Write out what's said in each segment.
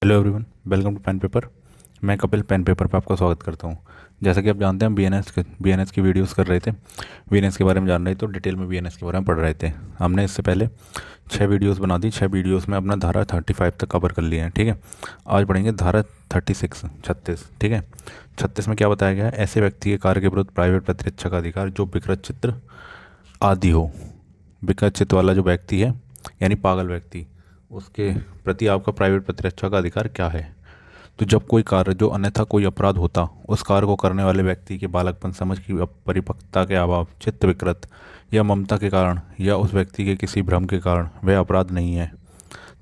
Hello everyone, welcome to pen paper. मैं Kapil pen paper पे आपका स्वागत करता हूँ। जैसा कि आप जानते हैं, हम बीएनएस की वीडियोस कर रहे थे। बीएनएस के बारे में जान रहे थे तो डिटेल में बीएनएस के बारे में पढ़ रहे थे। हमने इससे पहले 6 वीडियोस बना दी। 6 वीडियोस में अपना धारा 35 तक कवर कर लिया है। ठीक है, आज पढ़ेंगे धारा 36। ठीक है, 36 में क्या बताया गया है? ऐसे व्यक्ति के कार्य के विरुद्ध प्राइवेट प्रतिरक्षा का अधिकार जो विकृत चित्र आदि हो। विकृत चित्त वाला जो व्यक्ति है, यानी पागल व्यक्ति, उसके प्रति आपका प्राइवेट प्रतिरक्षा का अधिकार क्या है? तो जब कोई कार्य जो अन्यथा कोई अपराध होता, उस कार्य को करने वाले व्यक्ति के बालकपन, समझ की परिपक्वता के अभाव, चित्त विकृत या ममता के कारण या उस व्यक्ति के किसी भ्रम के कारण वह अपराध नहीं है,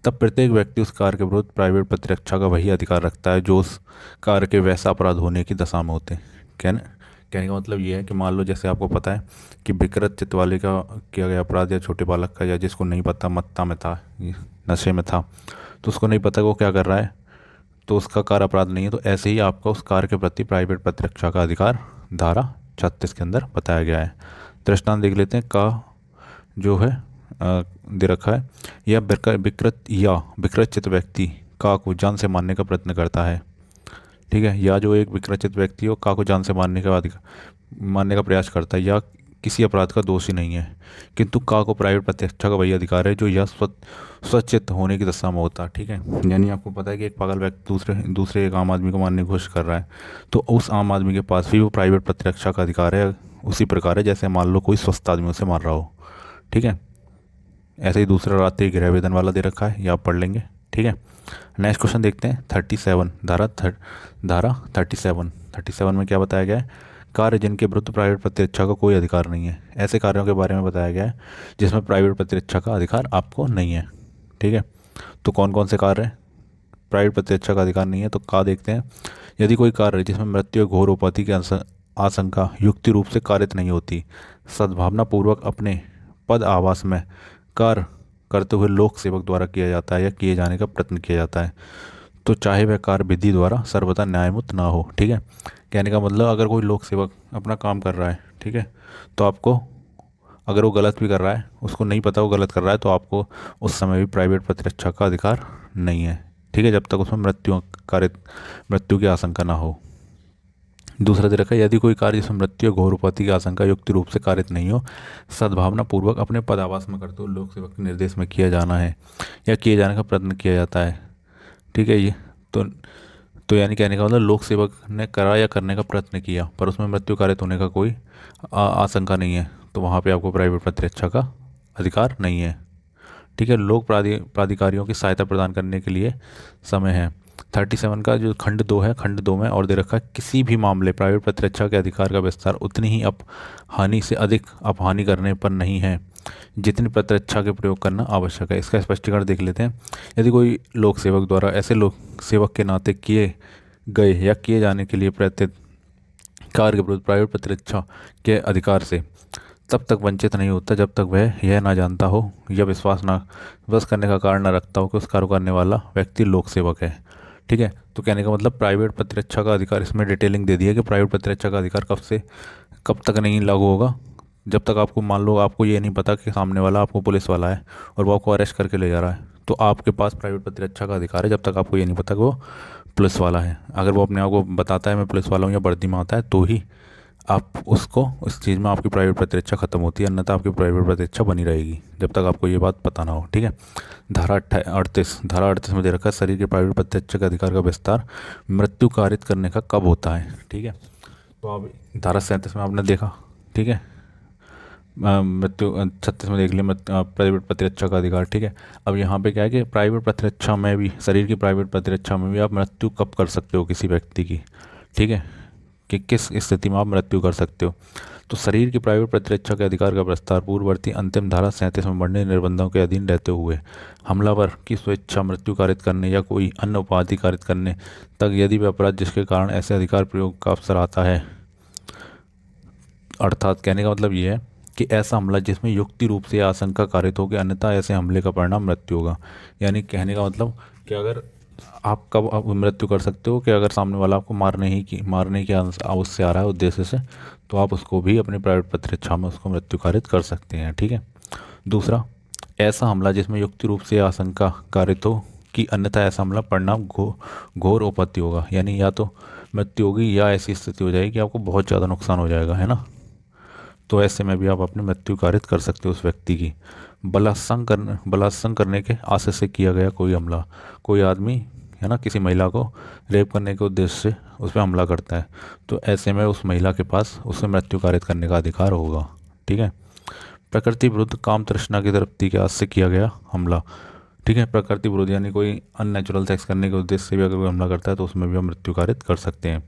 तब प्रत्येक व्यक्ति उस कार्य के विरुद्ध प्राइवेट प्रतिरक्षा का वही अधिकार रखता है जो उस कार्य के वैसा अपराध होने की दशा में होते हैं। कहने कहने का मतलब ये है कि मान लो, जैसे आपको पता है कि विकृत चित्त वाले का किया गया अपराध, या छोटे बालक का, या जिसको नहीं पता, मत्ता में था, नशे में था, तो उसको नहीं पता वो क्या कर रहा है, तो उसका कार्य अपराध नहीं है। तो ऐसे ही आपका उस कार्य के प्रति प्राइवेट प्रतिरक्षा का अधिकार धारा 36 के अंदर बताया गया है। दृष्टांत देख लेते हैं। का जो है दे रखा है, यह विकृत चित्त व्यक्ति का को जान से मारने का प्रयत्न करता है। ठीक है, या जो एक विकृत व्यक्ति हो का को जान से मारने का प्रयास करता है, या किसी अपराध का दोषी नहीं है, किंतु का को प्राइवेट प्रतिरक्षा का वही अधिकार है जो यह स्वचित होने की दशा में होता है। ठीक है, यानी आपको पता है कि एक पागल व्यक्ति दूसरे दूसरे एक आम आदमी को मारने की कोशिश कर रहा है, तो उस आम आदमी के पास भी वो प्राइवेट प्रतिरक्षा का अधिकार है। उसी प्रकार है जैसे मान लो कोई स्वस्थ आदमी उसे मार रहा हो। ठीक है, ऐसे ही दूसरा रात्रि गृह वेदन वाला दे रखा है, ये आप पढ़ लेंगे। ठीक है, नेक्स्ट क्वेश्चन देखते हैं। 37 धारा 37 में क्या बताया गया है? कार्य जिनके विरुद्ध प्राइवेट प्रतिरक्षा का कोई अधिकार नहीं है। ऐसे कार्यों के बारे में बताया गया है जिसमें प्राइवेट प्रतिरक्षा का अधिकार आपको नहीं है। ठीक है, तो कौन कौन से कार्य हैं प्राइवेट प्रतिरक्षा का अधिकार नहीं है? तो का देखते हैं। यदि कोई कार्य जिसमें मृत्यु या घोर उपाधि की आशंका युक्ति रूप से कारित नहीं होती, सद्भावना पूर्वक अपने पद आवास में कार्य करते हुए लोक सेवक द्वारा किया जाता है या किए जाने का प्रयत्न किया जाता है, तो चाहे वह कार्य विधि द्वारा सर्वथा न्यायमुक्त ना हो। ठीक है, कहने का मतलब अगर कोई लोक सेवक अपना काम कर रहा है, ठीक है, तो आपको, अगर वो गलत भी कर रहा है, उसको नहीं पता वो गलत कर रहा है, तो आपको उस समय भी प्राइवेट प्रतिरक्षा का अधिकार नहीं है। ठीक है, जब तक उसमें मृत्यु की आशंका ना हो। दूसरा दे रखा है, यदि कोई कार्य जिसमें मृत्यु या घोर उपाधि की आशंका युक्ति रूप से कारित नहीं हो, सद्भावना पूर्वक अपने पदावास में करते हुए लोक सेवक के निर्देश में किया जाना है या किए जाने का प्रयत्न किया जाता है। ठीक है, ये तो तो यानी कहने का मतलब लोक सेवक ने करा या करने का प्रयत्न किया पर उसमें मृत्यु कारित होने का कोई आशंका नहीं है, तो वहाँ पे आपको प्राइवेट प्रतिरक्षा का अधिकार नहीं है। ठीक है, लोक प्राधिकारियों की सहायता प्रदान करने के लिए समय है। 37 का जो खंड 2 है, खंड 2 में और दे रखा है, किसी भी मामले प्राइवेट प्रतिरक्षा के अधिकार का विस्तार उतनी ही अपहानि से अधिक अपहानि करने पर नहीं है जितनी प्रतिरक्षा के प्रयोग करना आवश्यक है। इसका स्पष्टीकरण देख लेते हैं। यदि कोई लोक सेवक द्वारा ऐसे लोक सेवक के नाते किए गए या किए जाने के लिए प्रयत्नित कार्य के विरुद्ध प्राइवेट प्रतिरक्षा के अधिकार से तब तक वंचित नहीं होता जब तक वह यह ना जानता हो या विश्वास करने का कारण न रखता हो कि उस कार्य करने वाला व्यक्ति लोक सेवक है। ठीक है, तो कहने का मतलब प्राइवेट प्रतिरक्षा का अधिकार, इसमें डिटेलिंग दे दी है कि प्राइवेट प्रतिरक्षा का अधिकार कब तक नहीं लागू होगा। जब तक आपको, मान लो आपको ये नहीं पता कि सामने वाला आपको पुलिस वाला है और वो आपको अरेस्ट करके ले जा रहा है, तो आपके पास प्राइवेट प्रतिरक्षा का अधिकार है जब तक आपको ये नहीं पता कि वो पुलिस वाला है। अगर वो अपने आप को बताता है मैं पुलिस वाला हूँ या वर्दी में आता है, तो ही आप उसको, उस चीज़ में आपकी प्राइवेट प्रतिरक्षा खत्म होती है, अन्यथा आपकी प्राइवेट प्रतिरक्षा बनी रहेगी जब तक आपको ये बात पता ना हो। ठीक है, धारा 38 में दे रखा है, शरीर के प्राइवेट प्रतिरक्षा के अधिकार का विस्तार मृत्यु कारित करने का कब होता है। ठीक है, तो अब धारा 37 में आपने देखा। ठीक है, मृत्यु 36 में देख लिया प्राइवेट प्रतिरक्षा का अधिकार। ठीक है, अब यहाँ पे क्या है कि प्राइवेट प्रतिरक्षा में भी, शरीर की प्राइवेट प्रतिरक्षा में भी आप मृत्यु कब कर सकते हो किसी व्यक्ति की। ठीक है, कि किस स्थिति में आप मृत्यु कर सकते हो। तो शरीर की प्राइवेट प्रतिरक्षा के अधिकार का विस्तार पूर्ववर्ती अंतिम धारा 37 में बढ़ने निर्बंधों के अधीन रहते हुए हमलावर की स्वेच्छा मृत्यु कारित करने या कोई अन्य उपाधि कारित करने तक, यदि वह अपराध जिसके कारण ऐसे अधिकार प्रयोग का अवसर आता है, अर्थात कहने का मतलब ये है कि ऐसा हमला जिसमें युक्ति रूप से आशंका कारित हो कि अन्यथा ऐसे हमले का परिणाम मृत्यु होगा। यानी कहने का मतलब कि अगर आप कब आप मृत्यु कर सकते हो कि अगर सामने वाला आपको मारने की अवश्य आ रहा है उद्देश्य से, तो आप उसको भी अपनी प्राइवेट प्रतिरक्षा में उसको मृत्यु कारित कर सकते हैं। ठीक है, दूसरा, ऐसा हमला जिसमें युक्ति रूप से आशंका कारित हो कि अन्यथा ऐसा हमला परिणाम घोर उपत्ति होगा, यानी या तो मृत्यु होगी या ऐसी स्थिति हो जाएगी कि आपको बहुत ज़्यादा नुकसान हो जाएगा, है ना। तो ऐसे में भी आप अपनी मृत्यु कारित कर सकते हो उस व्यक्ति की। बलात्संग करने के आशय से किया गया कोई हमला, कोई आदमी, है ना, किसी महिला को रेप करने के उद्देश्य से उस पर हमला करता है, तो ऐसे में उस महिला के पास उससे मृत्यु कारित करने का अधिकार होगा। ठीक है। प्रकृति विरुद्ध काम तृष्णा की तृप्ति के आशय से किया गया हमला। ठीक है। प्रकृति विरोध यानी कोई अननेचुरल सेक्स करने के उद्देश्य से भी अगर कोई हमला करता है तो उसमें भी हम मृत्यु कारित कर सकते हैं।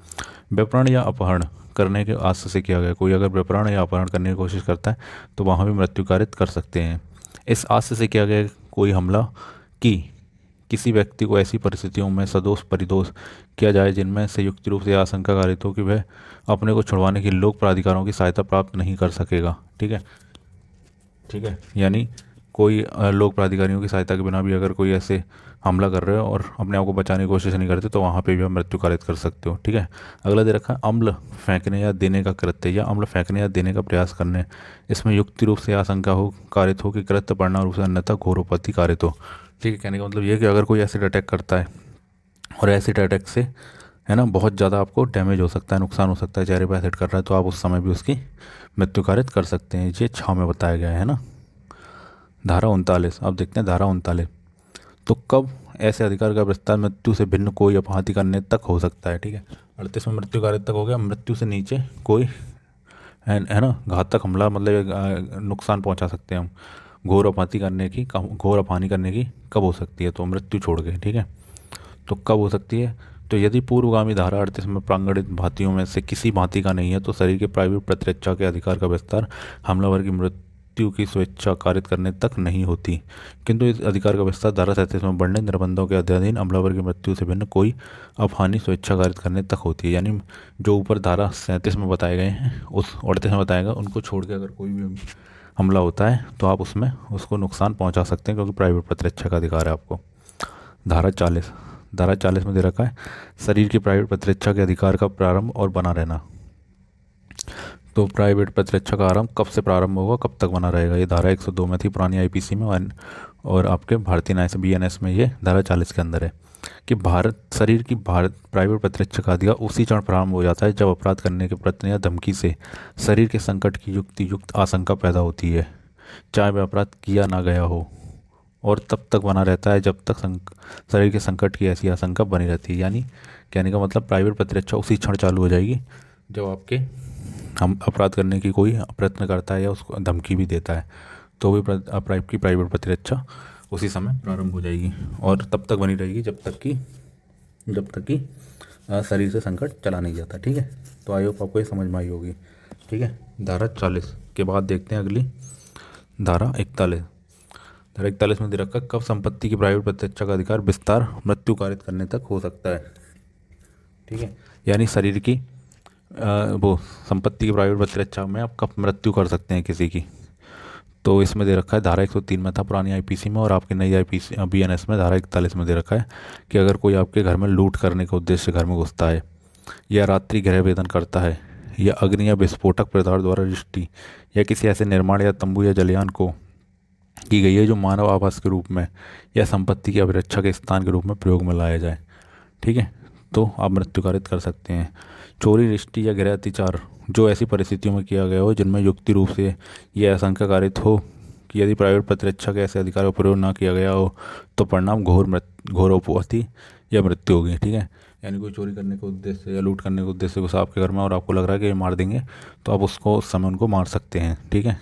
विपरण या अपहरण करने के आशय से किया गया, कोई अगर विपरण या अपहरण करने की कोशिश करता है तो वहाँ भी मृत्यु कारित कर सकते हैं। इस आशय से किया गया कोई हमला कि किसी व्यक्ति को ऐसी परिस्थितियों में सदोष परिदोष किया जाए जिनमें संयुक्त रूप से आशंका कारित हो कि वह अपने को छुड़वाने के लोक प्राधिकारों की सहायता प्राप्त नहीं कर सकेगा। ठीक है। ठीक है। यानी कोई लोक प्राधिकारियों की सहायता के बिना भी अगर कोई ऐसे हमला कर रहे हो और अपने आप को बचाने की कोशिश नहीं करते तो वहाँ पे भी आप मृत्यु कारित कर सकते हो। ठीक है। अगला दे रखा है अम्ल फेंकने या देने का कृत्य या अम्ल फेंकने या देने का प्रयास करने, इसमें युक्ति रूप से आशंका हो कारित हो कि कृत्य परिणाम रूप से अन्यथा घोरोपति कारित हो। ठीक है। कहने का मतलब ये कि अगर कोई एसिड अटैक करता है और एसिड अटैक से, है ना, बहुत ज़्यादा आपको डैमेज हो सकता है, नुकसान हो सकता है, चेहरे पर एसिड कर रहा है, तो आप उस समय भी उसकी मृत्यु कारित कर सकते हैं। ये 6 में बताया गया है ना। धारा 39, अब देखते हैं धारा 39। तो कब ऐसे अधिकार का विस्तार मृत्यु से भिन्न कोई अपहाति करने तक हो सकता है। ठीक है। 38 में मृत्यु कारित तक हो गया, मृत्यु से नीचे कोई, है ना, घातक हमला मतलब नुकसान पहुंचा सकते हैं हम। घोर अपहानि करने की, घोर अपहानि करने की कब हो सकती है, तो मृत्यु छोड़ के। ठीक है। तो कब हो सकती है, तो यदि पूर्वगामी धारा 38 में प्रांगणित भांतियों में से किसी भांति का नहीं है तो शरीर के प्राइवेट प्रतिरक्षा के अधिकार का विस्तार हमलावर की मृत्यु की स्वेच्छा कारित करने तक नहीं होती, किंतु इस अधिकार का विस्तार धारा 37 में वर्णित निर्बंधों के अध्याधीन हमलावर की मृत्यु से भिन्न कोई अपहानि स्वेच्छा कारित करने तक होती है। यानी जो ऊपर धारा 37 में बताए गए हैं, उस 38 में बताएगा, उनको छोड़ के अगर कोई भी हमला होता है तो आप उसमें उसको नुकसान पहुंचा सकते हैं, क्योंकि प्राइवेट प्रतिरक्षा का अधिकार है आपको। धारा 40 में दे रखा है शरीर की प्राइवेट प्रतिरक्षा के अधिकार का प्रारंभ और बना रहना। तो प्राइवेट प्रतिरक्षा का आरंभ कब से प्रारंभ होगा, कब तक बना रहेगा, ये धारा 102 में थी पुरानी आईपीसी में, और आपके भारतीय न्याय से बीएनएस में ये धारा 40 के अंदर है कि शरीर की प्राइवेट प्रतिरक्षा का अधिकार उसी क्षण प्रारंभ हो जाता है जब अपराध करने के प्रयत्न या धमकी से शरीर के संकट की युक्त आशंका पैदा होती है, चाहे वह अपराध किया ना गया हो, और तब तक बना रहता है जब तक शरीर के संकट की ऐसी आशंका बनी रहती है। यानी कहने का मतलब प्राइवेट प्रतिरक्षा उसी क्षण चालू हो जाएगी जब आपके हम अपराध करने की कोई प्रयत्न करता है या उसको धमकी भी देता है, तो भी आपकी प्राइवेट प्रतिरक्षा उसी समय प्रारंभ हो जाएगी और तब तक बनी रहेगी जब तक कि शरीर से संकट चला नहीं जाता। ठीक है। तो आई होप आपको ये समझ में आई होगी। ठीक है। धारा 40 के बाद देखते हैं अगली धारा 41। धारा 41 में दे रखा कब संपत्ति की प्राइवेट प्रतिरक्षा का अधिकार विस्तार मृत्यु कारित करने तक हो सकता है। ठीक है। यानी शरीर की वो संपत्ति की प्राइवेट प्रतिरक्षा में आप कब मृत्यु कर सकते हैं किसी की, तो इसमें दे रखा है धारा 103 में था पुरानी आईपीसी में, और आपकी नई आईपीसी बीएनएस में धारा 41 में दे रखा है कि अगर कोई आपके घर में लूट करने के उद्देश्य से घर में घुसता है, या रात्रि गृह वेदन करता है, या अग्नि या विस्फोटक पदार्थ द्वारा दृष्टि या किसी ऐसे निर्माण या तंबू या जलयान को की गई है जो मानव आवास के रूप में या संपत्ति की अभिरक्षा के स्थान के रूप में प्रयोग में लाया जाए। ठीक है। तो आप मृत्यु कारित कर सकते हैं। चोरी, रिष्टि या गृह अत्याचार जो ऐसी परिस्थितियों में किया गया हो जिनमें युक्ति रूप से यह आशंका कारित हो कि यदि प्राइवेट प्रतिरक्षा के ऐसे अधिकार का प्रयोग ना किया गया हो तो परिणाम घोरोपति या मृत्यु होगी। ठीक है। यानी कोई चोरी करने के उद्देश्य से या लूट करने के उद्देश्य से घुसा आपके घर में और आपको लग रहा है कि ये मार देंगे, तो आप उसको उस समय उनको मार सकते हैं। ठीक है।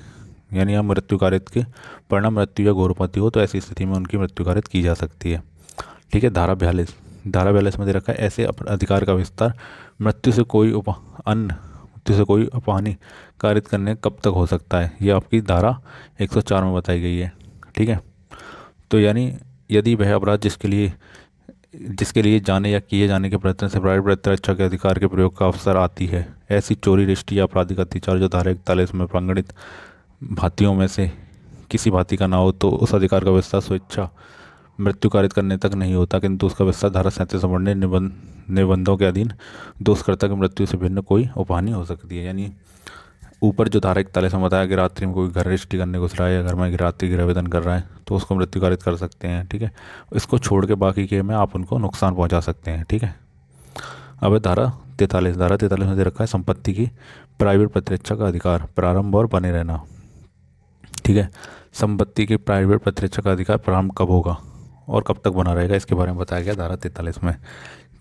यानी आप मृत्यु कारित के परिणाम मृत्यु या घोरोपति हो तो ऐसी स्थिति में उनकी मृत्यु कारित की जा सकती है। ठीक है। धारा 42 में दे रखा है ऐसे अधिकार का विस्तार मृत्यु से कोई अपहानि कारित करने कब तक हो सकता है, ये आपकी धारा 104 में बताई गई है। ठीक है। तो यानी यदि वह अपराध जिसके लिए जाने या किए जाने के प्रयत्न से प्राइवेट प्रतिरक्षा के अधिकार के प्रयोग का अवसर आती है, ऐसी चोरी, रिष्टि या आपराधिक अत्याचार जो धारा 41 में प्रांगणित भांतियों में से किसी भांति का ना हो, तो उस अधिकार का विस्तार स्वेच्छा मृत्यु कारित करने तक नहीं होता, किंतु उसका विस्तार धारा 37 में वर्णित निबंधों के अधीन दोषकर्ता की मृत्यु से भिन्न कोई उपहानि हो सकती है। यानी ऊपर जो धारा 41 में बताया कि रात्रि में कोई घर रजिस्ट्री करने घुस रहा है या घर में रात्रि गृह आवेदन कर रहा है तो उसको मृत्यु कारित कर सकते हैं, ठीक है। इसको छोड़ के बाकी के में आप उनको नुकसान पहुंचा सकते हैं, ठीक है। अब है धारा 43 में दे रखा है संपत्ति की प्राइवेट प्रतिरक्षा का अधिकार, प्रारंभ और बने रहना, ठीक है। संपत्ति की प्राइवेट प्रतिरक्षा का अधिकार प्रारंभ कब होगा और कब तक बना रहेगा, इसके बारे में बताया गया धारा 43 में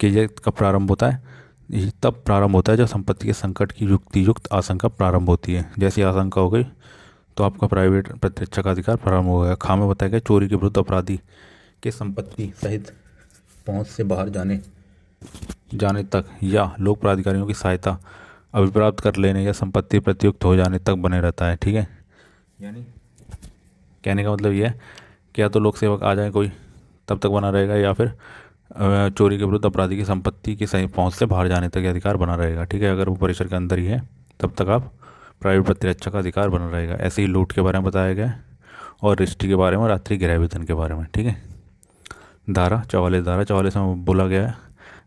कि ये कब प्रारंभ होता है। ये तब प्रारंभ होता है जब संपत्ति के संकट की युक्तियुक्त आशंका प्रारंभ होती है। जैसी आशंका हो गई तो आपका प्राइवेट प्रतिरक्षा का अधिकार प्रारंभ हो गया। खा में बताया गया चोरी के विरुद्ध अपराधी के संपत्ति सहित पहुंच से बाहर जाने तक या लोक प्राधिकारियों की सहायता अभिप्राप्त कर लेने या संपत्ति प्रत्युक्त हो जाने तक बने रहता है, ठीक है। यानी कहने का मतलब ये है कि या तो लोक सेवक आ जाए कोई तब तक बना रहेगा या फिर चोरी के विरुद्ध अपराधी की संपत्ति की सही पहुंच से बाहर जाने तक अधिकार बना रहेगा, ठीक है। अगर वो परिसर के अंदर ही है तब तक आप प्राइवेट प्रतिरक्षा का अधिकार बना रहेगा। ऐसे ही लूट के बारे में बताया गया है और रजिस्ट्री के बारे में, रात्रि गृह वेतन के बारे में, ठीक है। धारा 44 में बोला गया है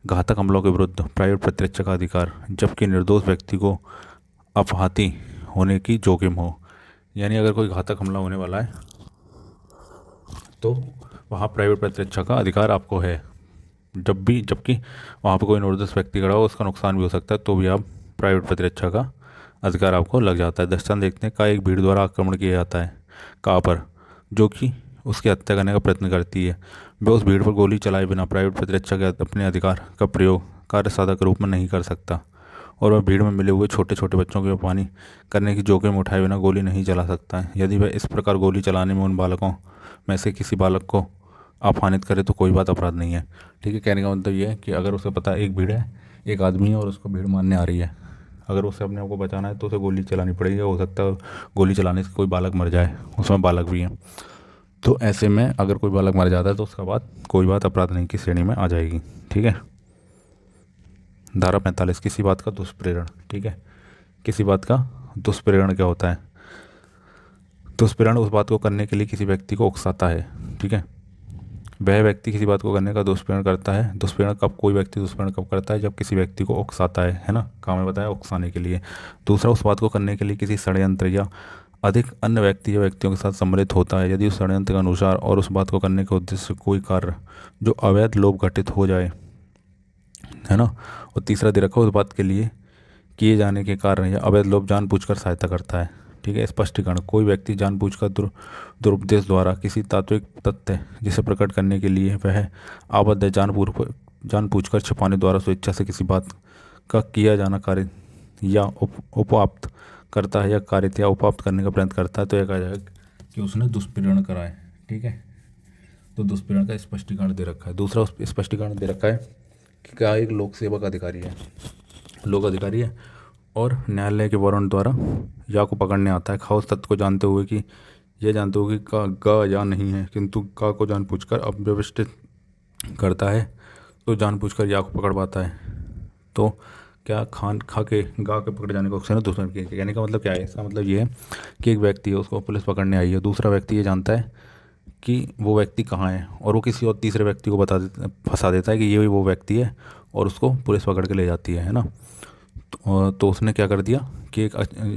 घातक हमलों के विरुद्ध प्राइवेट प्रतिरक्षा का अधिकार जबकि निर्दोष व्यक्ति को अपहाती होने की जोखिम हो। यानी अगर कोई घातक हमला होने वाला है तो वहाँ प्राइवेट प्रतिरक्षा का अधिकार आपको है। जबकि वहाँ पर कोई निर्दोष व्यक्ति खड़ा हो, उसका नुकसान भी हो सकता है, तो भी आप प्राइवेट प्रतिरक्षा का अधिकार आपको लग जाता है। दृष्टांत देखते हैं, का एक भीड़ द्वारा आक्रमण किया जाता है का पर जो कि उसकी हत्या करने का प्रयत्न करती है, वह उस भीड़ पर गोली चलाए बिना प्राइवेट प्रतिरक्षा के अपने अधिकार का प्रयोग कार्य साधक रूप में नहीं कर सकता और वह भीड़ में मिले हुए छोटे छोटे बच्चों के पानी करने की जोखिम उठाए बिना गोली नहीं चला सकता है। यदि वह इस प्रकार गोली चलाने में उन बालकों में से किसी बालक को अपमानित करे तो कोई बात अपराध नहीं है, ठीक है। कहने का मतलब ये है कि अगर उसे पता है एक भीड़ है, एक आदमी है और उसको भीड़ मारने आ रही है, अगर उसे अपने आप को बचाना है तो उसे गोली चलानी पड़ेगी। हो सकता है गोली चलाने से कोई बालक मर जाए, उसमें बालक भी है, तो ऐसे में अगर कोई बालक मर जाता है तो उसका बात कोई बात अपराध नहीं की श्रेणी में आ जाएगी, ठीक है। धारा 45 किसी बात का दुष्प्रेरण, ठीक है। किसी बात का दुष्प्रेरण क्या होता है? दुष्प्रेरण उस बात को करने के लिए किसी व्यक्ति को उकसाता है, ठीक है। वह व्यक्ति किसी बात को करने का दुष्प्रेरण करता है। दुष्प्रेरण कब, कोई व्यक्ति दुष्प्रेरण कब करता है? जब किसी व्यक्ति को उकसाता है ना, काम में बताया उकसाने के लिए। दूसरा, उस बात को करने के लिए किसी षड्यंत्र या अधिक अन्य व्यक्ति या व्यक्तियों के साथ सम्मिलित होता है यदि उस षड्यंत्र के अनुसार और उस बात को करने के उद्देश्य से कोई कार्य जो अवैध लोभ घटित हो जाए, है ना। और तीसरा दे रखा उस बात के लिए किए जाने के कारण या अवैध लोभ जानबूझकर सहायता करता है, ठीक है। स्पष्टीकरण, कोई व्यक्ति जानबूझकर दुरुपदेश द्वारा किसी तात्विक तथ्य जिसे प्रकट करने के लिए वह आबद्ध जानबूझकर छिपाने द्वारा स्वेच्छा से किसी बात का किया जाना कार्य या उपाप्त करता है या कारित या उपाप्त करने का प्रयत्न करता है तो यह कहा जाएगा कि उसने दुष्प्रेरण करा है, ठीक है। तो दुष्प्रेरण का स्पष्टीकरण दे रखा है। दूसरा स्पष्टीकरण दे रखा है कि क्या एक लोक सेवक अधिकारी है, लोक अधिकारी है और न्यायालय के वारंट द्वारा या को पकड़ने आता है। खास तथ्य को जानते हुए कि यह जानते हुए कि का गा या नहीं है किंतु का को जानबूझकर अव्यवस्थित करता है तो जानबूझकर या को पकड़ पाता है। तो क्या खा के गा के पकड़ जाने को अक्सर दूसरे के कहने का मतलब क्या है? इसका मतलब ये है कि एक व्यक्ति है, उसको पुलिस पकड़ने आई है, दूसरा व्यक्ति ये जानता है कि वो व्यक्ति कहाँ है और वो किसी और तीसरे व्यक्ति को फंसा देता है कि ये वो व्यक्ति है और उसको पुलिस पकड़ के ले जाती है ना। तो उसने क्या कर दिया कि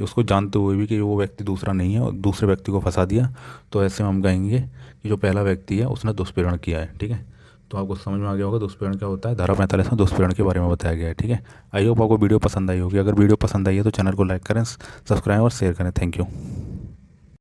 उसको जानते हुए भी कि वो व्यक्ति दूसरा नहीं है और दूसरे व्यक्ति को फंसा दिया। तो ऐसे में हम कहेंगे कि जो पहला व्यक्ति है उसने दुष्प्रेरण किया है, ठीक है। तो आपको समझ में आ गया होगा दुष्प्रेरण क्या होता है। धारा 45 में दुष्प्रेरण के बारे में बताया गया है, ठीक है। आई होप आपको वीडियो पसंद आई होगी। अगर वीडियो पसंद आई है तो चैनल को लाइक करें, सब्सक्राइब और शेयर करें। Thank you.